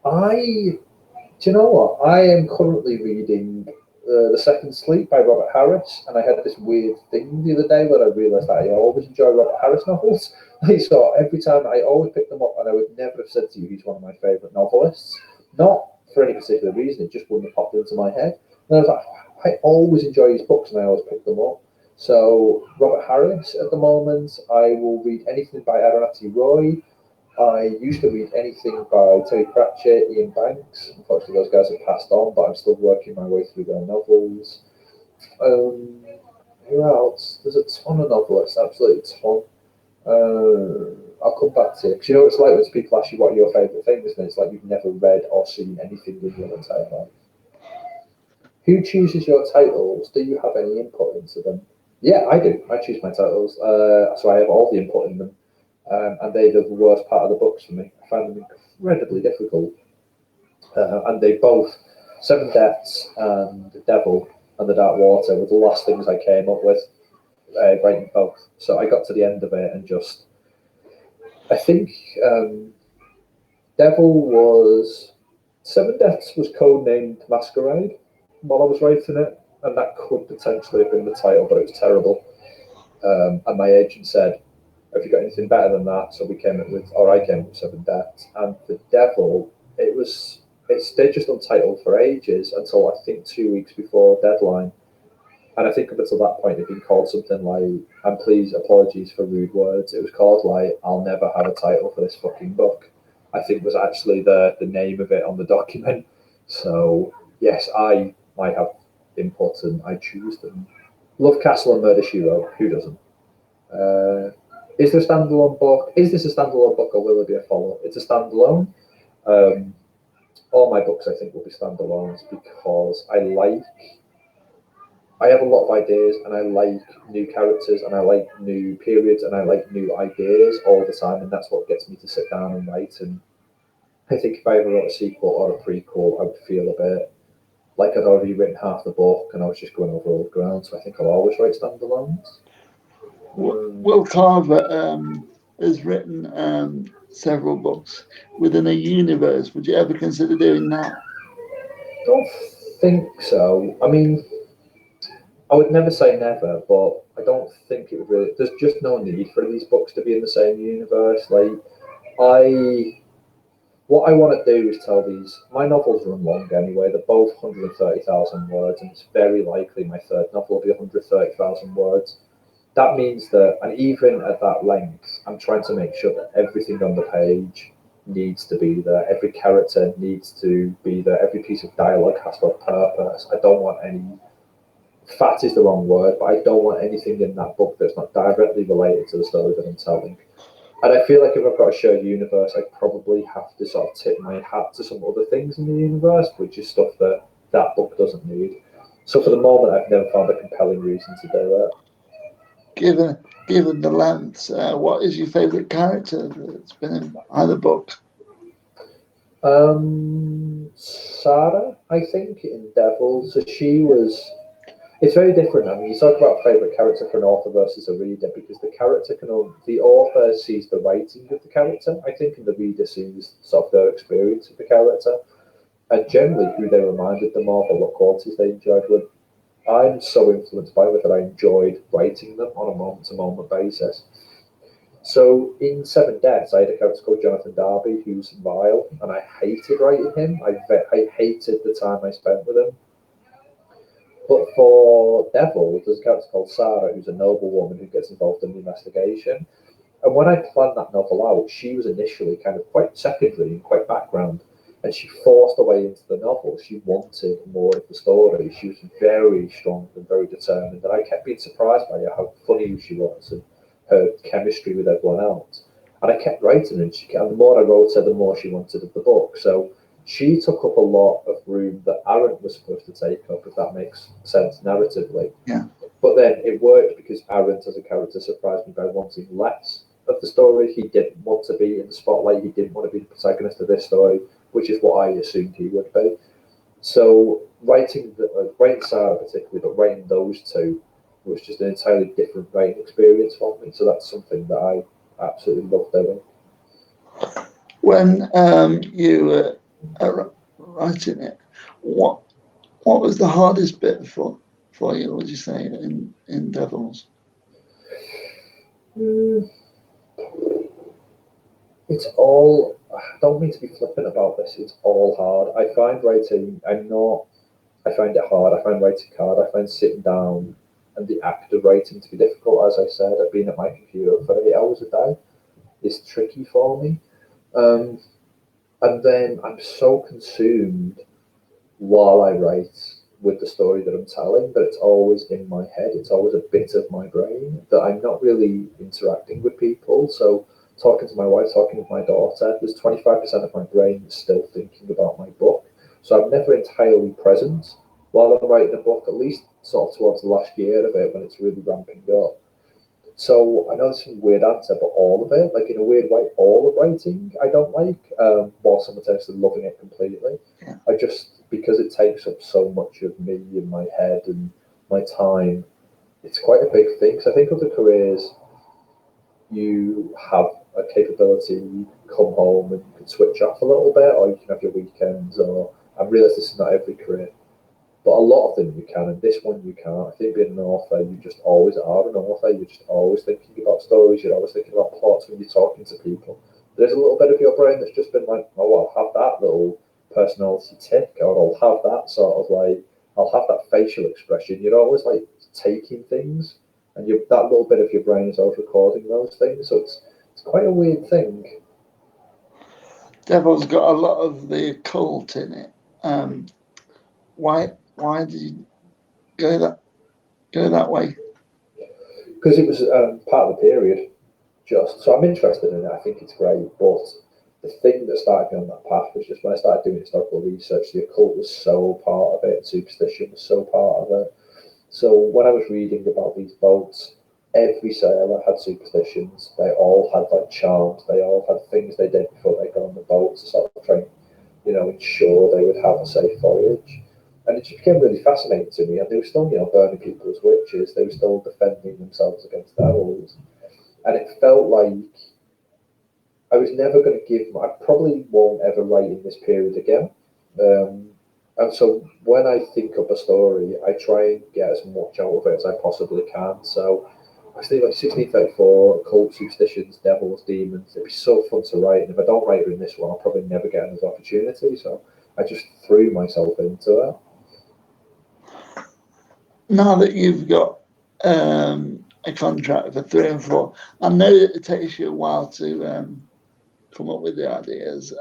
S3: Do you know what? I am currently reading The Second Sleep by Robert Harris, and I had this weird thing the other day where I realised that I always enjoy Robert Harris novels. So every time I always pick them up, and I would never have said to you he's one of my favourite novelists. Not for any particular reason, it just wouldn't have popped into my head. And I was like, I always enjoy his books, and I always pick them up. So Robert Harris at the moment, I will read anything by Arunati Roy. I used to read anything by Terry Pratchett, Ian Banks. Unfortunately, those guys have passed on, but I'm still working my way through their novels. Who else? There's a ton of novelists, absolutely a ton. I'll come back to it. Because it's like when people ask you what are your favourite things, and it's like you've never read or seen anything in your entire life. Who chooses your titles? Do you have any input into them? Yeah, I do. I choose my titles. So I have all the input in them. And they're the worst part of the books for me. I find them incredibly difficult. And they both, Seven Deaths and Devil and The Dark Water, were the last things I came up with, writing both. So I got to the end of it and just, I think Seven Deaths was codenamed Masquerade while I was writing it, and that could potentially have been the title, but it was terrible. And my agent said, have you got anything better than that? So I came up with Seven Deaths. And The Devil, it stayed just untitled for ages until I think 2 weeks before deadline. And I think up until that point, it'd been called something like, and please, apologies for rude words, it was called like, I'll never have a title for this fucking book. I think was actually the name of it on the document. So, yes, I might have input and I choose them. Love Castle and Murder, She Wrote. Who doesn't? Is this a standalone book? Is this a standalone book or will it be a follow-up? It's a standalone. All my books, I think, will be standalones because I have a lot of ideas and I like new characters and I like new periods and I like new ideas all the time, and that's what gets me to sit down and write. And I think if I ever wrote a sequel or a prequel, I would feel a bit like I'd already written half the book and I was just going over old ground. So I think I'll always write standalones.
S2: Will Carver has written several books within a universe. Would you ever consider doing that?
S3: I don't think so. I mean, I would never say never, but I don't think it would really. There's just no need for these books to be in the same universe. Like, what I want to do is tell these. My novels run long anyway. They're both 130,000 words, and it's very likely my third novel will be 130,000 words. That means that, and even at that length, I'm trying to make sure that everything on the page needs to be there. Every character needs to be there. Every piece of dialogue has to have purpose. I don't want any. Fat is the wrong word, but I don't want anything in that book that's not directly related to the story that I'm telling. And I feel like if I've got a shared universe, I probably have to sort of tip my hat to some other things in the universe, which is stuff that that book doesn't need. So for the moment, I've never found a compelling reason to do
S2: it. Given the lengths, what is your favourite character that's been in either book?
S3: Sarah, I think, in Devil. So she was. It's very different. I mean, you talk about favourite character for an author versus a reader, because the character can only, the author sees the writing of the character, I think, and the reader sees sort of their experience of the character, and generally who they reminded them of or what qualities they enjoyed with. I'm so influenced by it that I enjoyed writing them on a moment-to-moment basis. So in Seven Deaths, I had a character called Jonathan Darby who's vile, and I hated writing him. I hated the time I spent with him. But for Devil, there's a character called Sarah who's a noble woman who gets involved in the investigation. And when I planned that novel out, she was initially kind of quite secondary and quite background. And she forced her way into the novel. She wanted more of the story. She was very strong and very determined. And I kept being surprised by her, how funny she was and her chemistry with everyone else. And I kept writing, and and the more I wrote her, the more she wanted of the book. So she took up a lot of room that Aaron was supposed to take up, if that makes sense narratively.
S2: Yeah.
S3: But then it worked because Aaron, as a character, surprised me by wanting less of the story. He didn't want to be in the spotlight. He didn't want to be the protagonist of this story, which is what I assumed he would be. So writing Sarah particularly, but writing those two was just an entirely different writing experience for me. So that's something that I absolutely love doing.
S2: When you were writing it, what was the hardest bit for you? Would you say in Devils?
S3: It's all. I don't mean to be flippant about this. It's all hard. I find writing. I find it hard. I find writing hard. I find sitting down and the act of writing to be difficult. As I said, I've been at my computer for 8 hours a day. It's tricky for me. And then I'm so consumed while I write with the story that I'm telling that it's always in my head. It's always a bit of my brain that I'm not really interacting with people. So talking to my wife, talking with my daughter, there's 25% of my brain that's still thinking about my book. So I'm never entirely present while I'm writing a book, at least sort of towards the last year of it when it's really ramping up. So I know it's a weird answer, but all of it, like in a weird way, all of writing I don't like, while simultaneously loving it completely.
S2: Yeah.
S3: I just, because it takes up so much of me and my head and my time, it's quite a big thing. So I think other careers, you have a capability, you can come home and you can switch off a little bit, or you can have your weekends, or I realise this is not every career. But a lot of them you can, and this one you can't. I think being an author, you just always are an author. You're just always thinking about stories. You're always thinking about plots when you're talking to people. There's a little bit of your brain that's just been like, oh, I'll have that little personality tick, or I'll have that sort of like, I'll have that facial expression. You're always like taking things, and that little bit of your brain is always recording those things. So it's quite a weird thing.
S2: Devil's got a lot of the occult in it. Why did you go that way?
S3: Because it was part of the period. So I'm interested in it. I think it's great, but the thing that started me on that path was just when I started doing historical research. The occult was so part of it. Superstition was so part of it. So when I was reading about these boats, every sailor had superstitions. They all had like charms. They all had things they did before they got on the boat to sort of try and, ensure they would have a safe voyage. And it just became really fascinating to me. And they were still, burning people as witches. They were still defending themselves against devils. And it felt like I was never going to I probably won't ever write in this period again. And so when I think of a story, I try and get as much out of it as I possibly can. So I think like 1634, cult superstitions, devils, demons. It'd be so fun to write. And if I don't write in this one, I'll probably never get another opportunity. So I just threw myself into it.
S2: Now that you've got a contract for 3 and 4, I know that it takes you a while to come up with the ideas.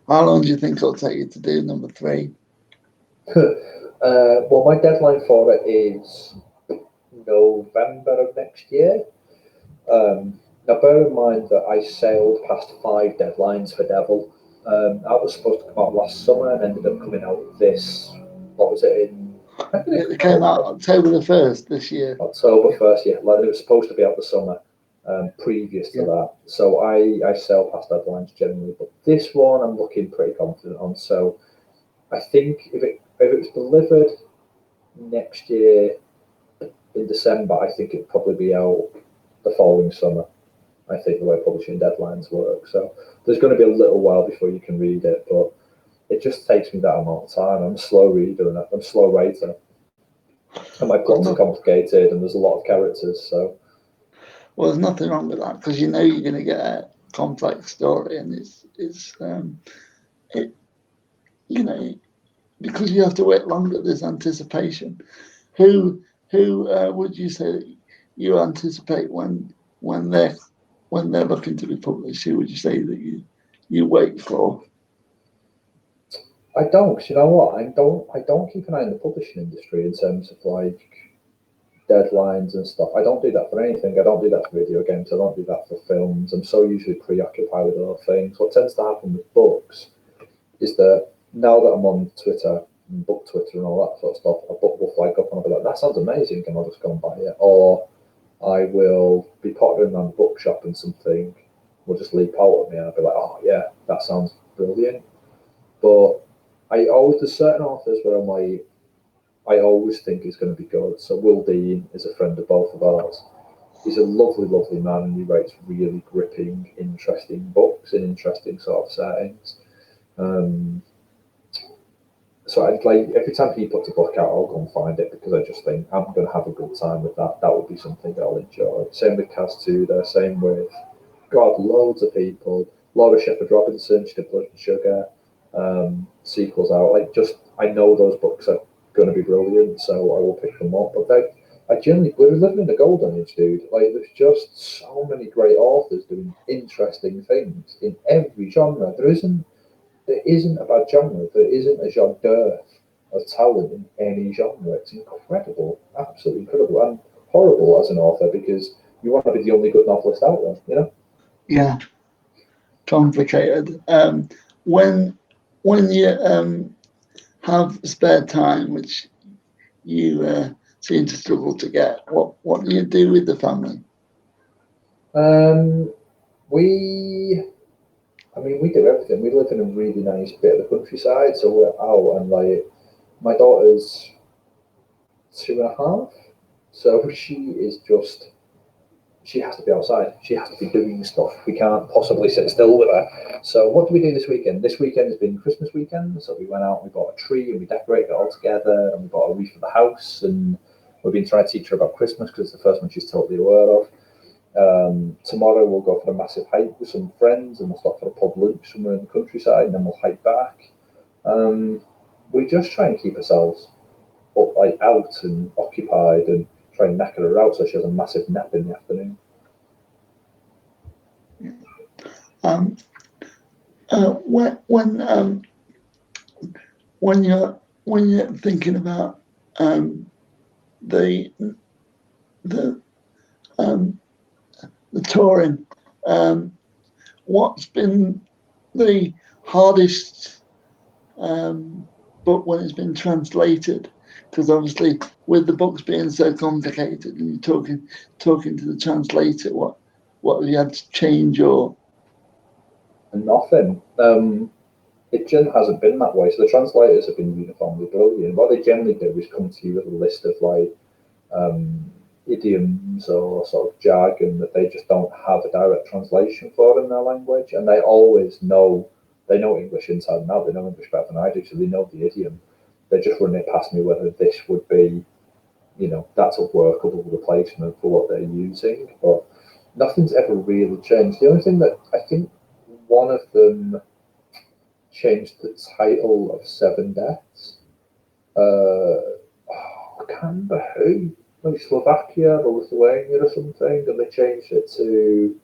S2: How long do you think it'll take you to do number 3?
S3: Well, my deadline for it is November of next year. Now, bear in mind that I sailed past 5 deadlines for Devil. That was supposed to come out last summer and ended up coming out what was it,
S2: It came out October the 1st this year.
S3: October 1st, yeah. Like it was supposed to be out the summer. previous to that. So I sell past deadlines generally, but this one I'm looking pretty confident on. So I think if it was delivered next year in December, I think it'd probably be out the following summer. I think the way publishing deadlines work. So there's going to be a little while before you can read it, but it just takes me that amount of time. I'm a slow reader and I'm a slow writer. And my plots are complicated and there's a lot of characters. So,
S2: well, there's nothing wrong with that because you know you're going to get a complex story, and you know, because you have to wait longer. There's anticipation. Who would you say that you anticipate when they're looking to be published? Who would you say that you wait for?
S3: I don't, 'cause you know what? I don't keep an eye on the publishing industry in terms of like deadlines and stuff. I don't do that for anything. I don't do that for video games. I don't do that for films. I'm so usually preoccupied with other things. What tends to happen with books is that now that I'm on Twitter and book Twitter and all that sort of stuff, a book will flag up and I'll be like, that sounds amazing, and I'll just go and buy it. Or I will be pottering around the bookshop and something will just leap out at me and I'll be like, oh yeah, that sounds brilliant. But there's certain authors where I'm like, I always think it's going to be good. So Will Dean is a friend of both of ours. He's a lovely, lovely man, and he writes really gripping, interesting books in interesting sort of settings. So I'd like every time he puts a book out, I'll go and find it because I just think I'm going to have a good time with that. That would be something that I'll enjoy. Same with Kaz Tudor. Same with loads of people. Laura Shepherd Robinson, she did Blood and Sugar. Sequels out. I know those books are going to be brilliant, so I will pick them up. But we're living in a golden age, dude. Like, there's just so many great authors doing interesting things in every genre. There isn't a bad genre. There isn't a genre dearth of talent in any genre. It's incredible, absolutely incredible, and horrible as an author because you want to be the only good novelist out there, you know?
S2: Yeah, complicated. When you have spare time, which you seem to struggle to get, what do you do with the family?
S3: We do everything. We live in a really nice bit of the countryside, so we're out, and like my daughter's 2.5, so she has to be outside. She has to be doing stuff. We can't possibly sit still with her. So what do we do this weekend? This weekend has been Christmas weekend, so we went out and we bought a tree and we decorated it all together, and we bought a wreath for the house, and we've been trying to teach her about Christmas because it's the first one she's totally aware of. Tomorrow we'll go for a massive hike with some friends, and we'll stop for a pub lunch somewhere in the countryside, and then we'll hike back. We just try and keep ourselves out and occupied, and try and knacker her out so she has a massive nap in the afternoon.
S2: When you're thinking about the touring, what's been the hardest book when it's been translated? Because obviously, with the books being so complicated, and you're talking to the translator, what have you had to change or?
S3: Nothing. It generally hasn't been that way. So the translators have been uniformly brilliant. What they generally do is come to you with a list of idioms or sort of jargon that they just don't have a direct translation for in their language, and they always know. They know English inside and out. They know English better than I do, so they know the idiom. They just run it past me whether this would be, that's a workable replacement for what they're using. But nothing's ever really changed. The only thing that I think one of them changed the title of Seven Deaths. I can't remember who, like Slovakia or Lithuania or something, and they changed it to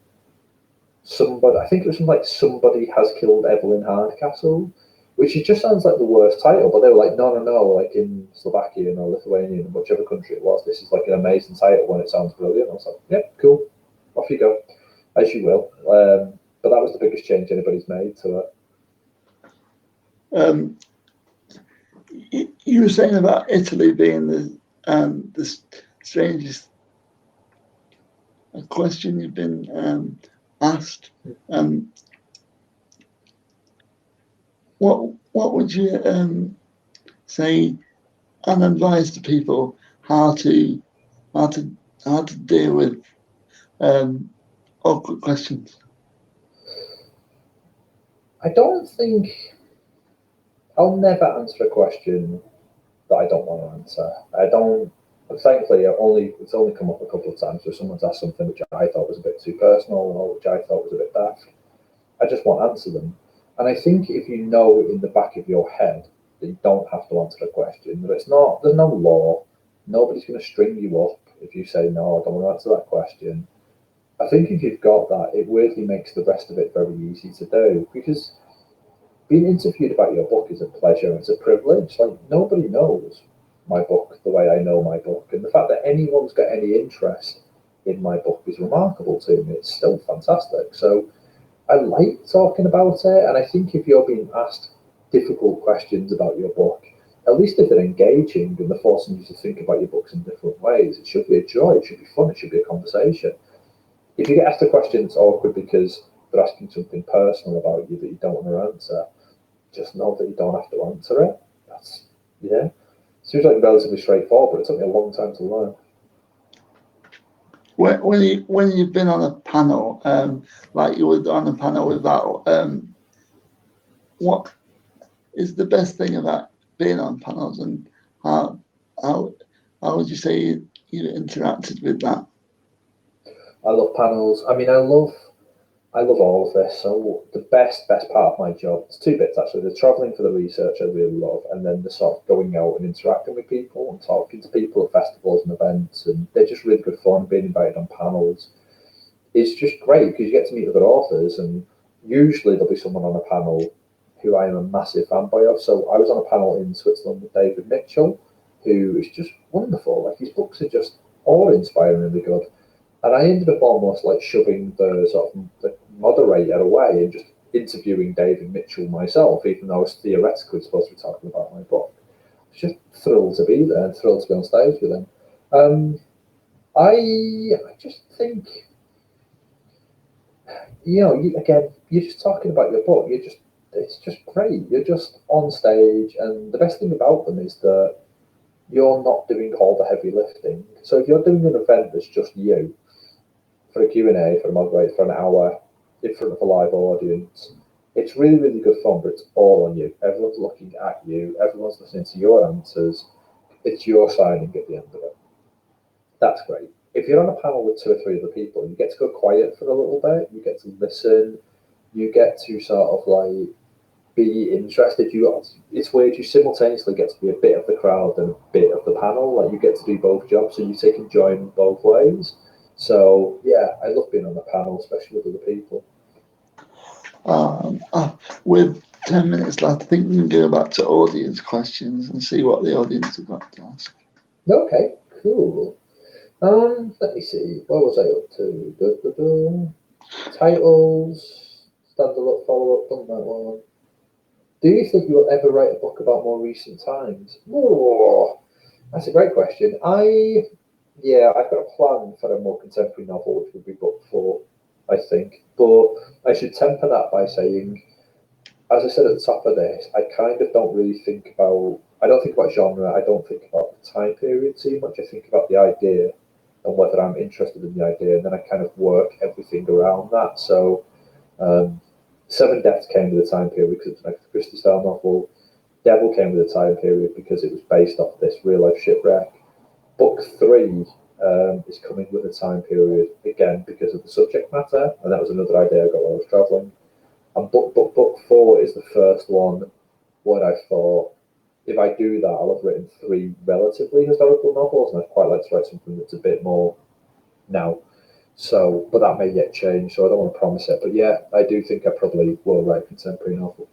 S3: somebody. I think it was something like Somebody Has Killed Evelyn Hardcastle, which it just sounds like the worst title. But they were like, no, like in Slovakia or Lithuania, whichever country it was, this is like an amazing title when it sounds brilliant. I was like, yeah, cool, off you go, as you will. But that was the biggest change anybody's made to it.
S2: You were saying about Italy being the strangest a question you've been asked. What would you say and advise to people how to deal with awkward questions?
S3: I don't think I'll never answer a question that I don't want to answer. I don't. Thankfully, it's only come up a couple of times where someone's asked something which I thought was a bit too personal or which I thought was a bit daft. I just won't answer them. And I think if you know in the back of your head that you don't have to answer a question, that there's no law, nobody's going to string you up if you say no, I don't want to answer that question. I think if you've got that, it weirdly makes the rest of it very easy to do, because being interviewed about your book is a pleasure, it's a privilege. Like, nobody knows my book the way I know my book, and the fact that anyone's got any interest in my book is remarkable to me. It's still fantastic. So I like talking about it, and I think if you're being asked difficult questions about your book, at least if they're engaging and they're forcing you to think about your books in different ways, it should be a joy, it should be fun, it should be a conversation. If you get asked a question that's awkward because they're asking something personal about you that you don't want to answer, just know that you don't have to answer it. That's, yeah. Seems like relatively straightforward, but it took me a long time to learn.
S2: When you've been on a panel, like you were on a panel with Val, what is the best thing about being on panels, and how would you say you interacted with that?
S3: I love panels. I mean, I love all of this. So the best part of my job, it's two bits actually. The traveling for the research I really love, and then the sort of going out and interacting with people and talking to people at festivals and events, and they're just really good fun. Being invited on panels, it's just great because you get to meet other authors, and usually there'll be someone on a panel who I am a massive fanboy of. So I was on a panel in Switzerland with David Mitchell, who is just wonderful. Like, his books are just awe-inspiringly good. And I ended up almost like shoving the sort of the moderator away and just interviewing David Mitchell myself, even though I was theoretically supposed to be talking about my book. I was just thrilled to be there and thrilled to be on stage with him. I just think, you're just talking about your book. It's just great. You're just on stage, and the best thing about them is that you're not doing all the heavy lifting. So if you're doing an event that's just you, for a Q&A, for a moderator, for an hour in front of a live audience, it's really, really good fun, but it's all on you. Everyone's looking at you, everyone's listening to your answers. It's your signing at the end of it. That's great. If you're on a panel with two or three other people, you get to go quiet for a little bit, you get to listen, you get to sort of like be interested. It's weird, you simultaneously get to be a bit of the crowd and a bit of the panel. Like, you get to do both jobs, so you take enjoyment both ways. So yeah, I love being on the panel, especially with other people.
S2: With 10 minutes left, I think we can go back to audience questions and see what the audience have got to ask.
S3: Okay, cool. Let me see. What was I up to? Titles, stand-alone, follow-up, done that one. Do you think you will ever write a book about more recent times? Oh, that's a great question. I've got a plan for a more contemporary novel, which would be book 4, I think. But I should temper that by saying, as I said at the top of this, I kind of don't really I don't think about genre, I don't think about the time period too much. I think about the idea and whether I'm interested in the idea, and then I kind of work everything around that. So, 7 Deaths came with a time period because it's an Agatha Christie style novel. Devil came with a time period because it was based off this real life shipwreck. Book 3 is coming with a time period, again, because of the subject matter, and that was another idea I got while I was travelling. And book 4 is the first one where I thought, if I do that, I'll have written 3 relatively historical novels, and I'd quite like to write something that's a bit more now. So, but that may yet change, so I don't want to promise it. But yeah, I do think I probably will write a contemporary novel.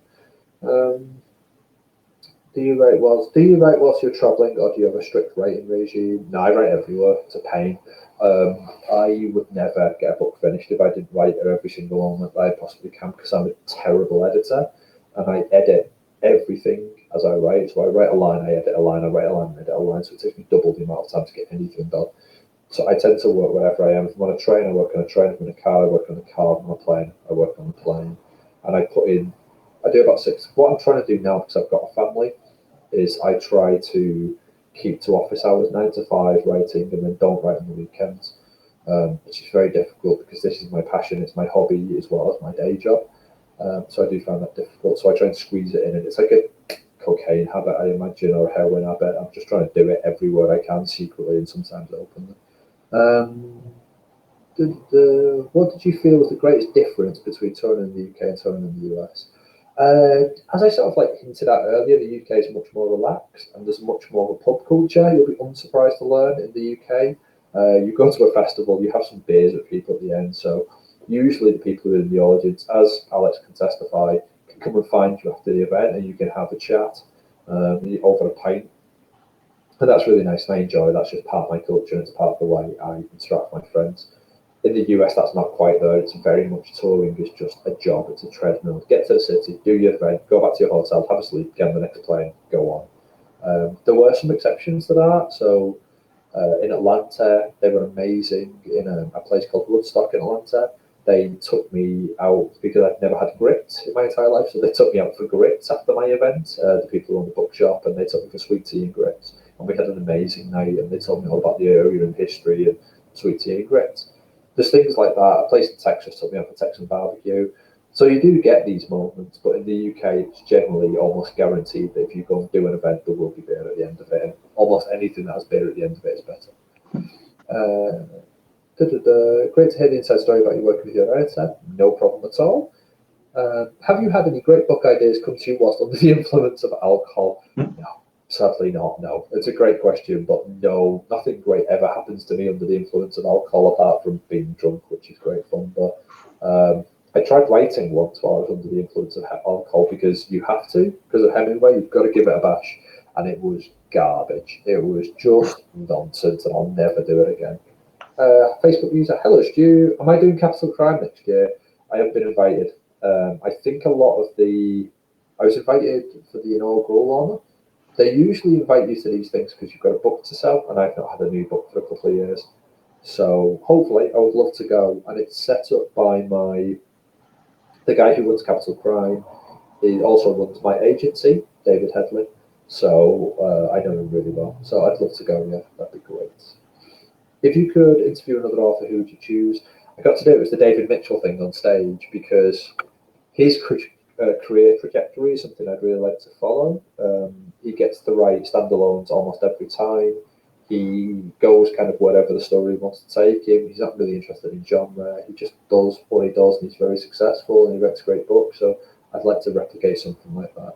S3: Do you write whilst you're travelling, or do you have a strict writing regime? No, I write everywhere. It's a pain. I would never get a book finished if I didn't write at every single moment that I possibly can, because I'm a terrible editor, and I edit everything as I write. So I write a line, I edit a line, I write a line, I edit a line. So it takes me double the amount of time to get anything done. So I tend to work wherever I am. If I'm on a train, I work on a train. If I'm in a car, I work on a car. If I'm on a plane, I work on a plane. And I do about 6. What I'm trying to do now, because I've got a family, is I try to keep to office hours, 9 to 5 writing, and then don't write on the weekends, which is very difficult because this is my passion, it's my hobby as well as my day job. So I do find that difficult. So I try and squeeze it in, and it's like a cocaine habit, I imagine, or a heroin habit. I'm just trying to do it everywhere I can, secretly and sometimes openly. What did you feel was the greatest difference between touring in the UK and touring in the US? As I sort of like hinted at earlier, the UK is much more relaxed and there's much more of a pub culture. You'll be unsurprised to learn in the UK. You go to a festival, you have some beers with people at the end. So usually the people who are in the audience, as Alex can testify, can come and find you after the event and you can have a chat over a pint. And that's really nice and I enjoy it. That's just part of my culture and it's part of the way I interact with my friends. In the US, that's not quite there. It's very much touring is just a job. It's a treadmill. Get to the city, do your thing, go back to your hotel, have a sleep, get on the next plane, go on. There were some exceptions to that. So in Atlanta, they were amazing. In a place called Woodstock in Atlanta, they took me out because I'd never had grits in my entire life. So they took me out for grits after my event. The people who own the bookshop, and they took me for sweet tea and grits. And we had an amazing night, and they told me all about the area and history and sweet tea and grits. There's things like that. A place in Texas took me out for Texan barbecue. So you do get these moments, but in the UK, it's generally almost guaranteed that if you go and do an event, there will be beer at the end of it. And almost anything that has beer at the end of it is better. Great to hear the inside story about you working with your editor. No problem at all. Have you had any great book ideas come to you whilst under the influence of alcohol? No. Sadly not, no. It's a great question, but no, nothing great ever happens to me under the influence of alcohol apart from being drunk, which is great fun. But I tried writing once while I was under the influence of alcohol because you have to, because of Hemingway, you've got to give it a bash. And it was garbage. It was just nonsense, and I'll never do it again. Facebook user, hello Stu, am I doing Capital Crime next year? I have been invited. I think I was invited for the inaugural one. They usually invite you to these things because you've got a book to sell, and I've not had a new book for a couple of years. So hopefully I would love to go, and it's set up by the guy who runs Capital Crime. He also runs my agency, David Headley. So I know him really well. So I'd love to go, yeah, that'd be great. If you could interview another author, who would you choose? I got to do it was the David Mitchell thing on stage because his career trajectory is something I'd really like to follow. He gets to write standalones almost every time. He goes kind of wherever the story wants to take him. He's not really interested in genre. He just does what he does, and he's very successful, and he writes great books. So I'd like to replicate something like that.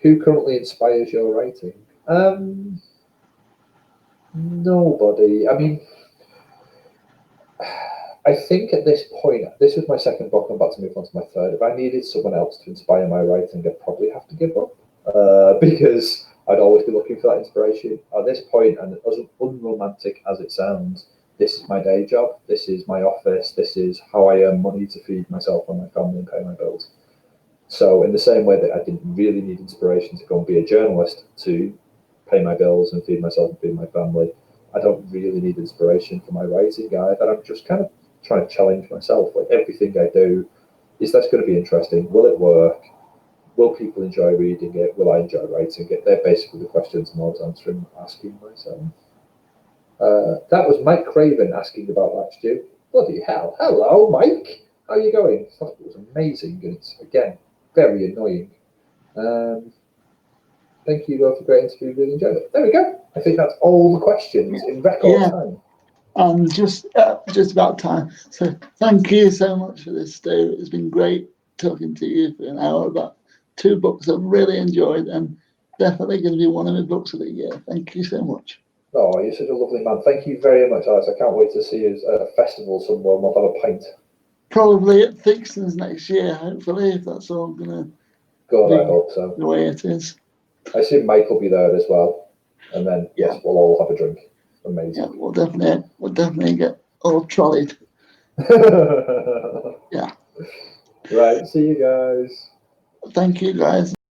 S3: Who currently inspires your writing? Nobody. I mean, I think at this point, this was my second book, I'm about to move on to my third. If I needed someone else to inspire my writing, I'd probably have to give up because I'd always be looking for that inspiration. At this point, and as unromantic as it sounds, this is my day job, this is my office, this is how I earn money to feed myself and my family and pay my bills. So in the same way that I didn't really need inspiration to go and be a journalist to pay my bills and feed myself and feed my family, I don't really need inspiration for my writing either. I'm just kind of trying to challenge myself. Like everything I do, is that going to be interesting? Will it work? Will people enjoy reading it? Will I enjoy writing it? They're basically the questions I'm always asking myself. That was Mike Craven asking about that, Stu. Bloody hell. Hello, Mike. How are you going? I thought it was amazing, and it's, again, very annoying. Thank you both for a great interview. Really enjoyed it. There we go. I think that's all the questions in record time.
S2: Just about time. So thank you so much for this, Stu. It's been great talking to you for an hour about 2 books I've really enjoyed, and definitely going to be one of my books of the year. Thank you so much.
S3: Oh, you're such a lovely man. Thank you very much, Alex. I can't wait to see you at a festival somewhere and we'll have a pint.
S2: Probably at Fixton's next year, hopefully, if that's all going to
S3: God, I hope so.
S2: The way it is.
S3: I assume Mike will be there as well. And then, yes, we'll all have a drink. Amazing.
S2: Yeah, we'll definitely get all trolleyed. Yeah.
S3: Right, see you guys.
S2: Thank you, guys.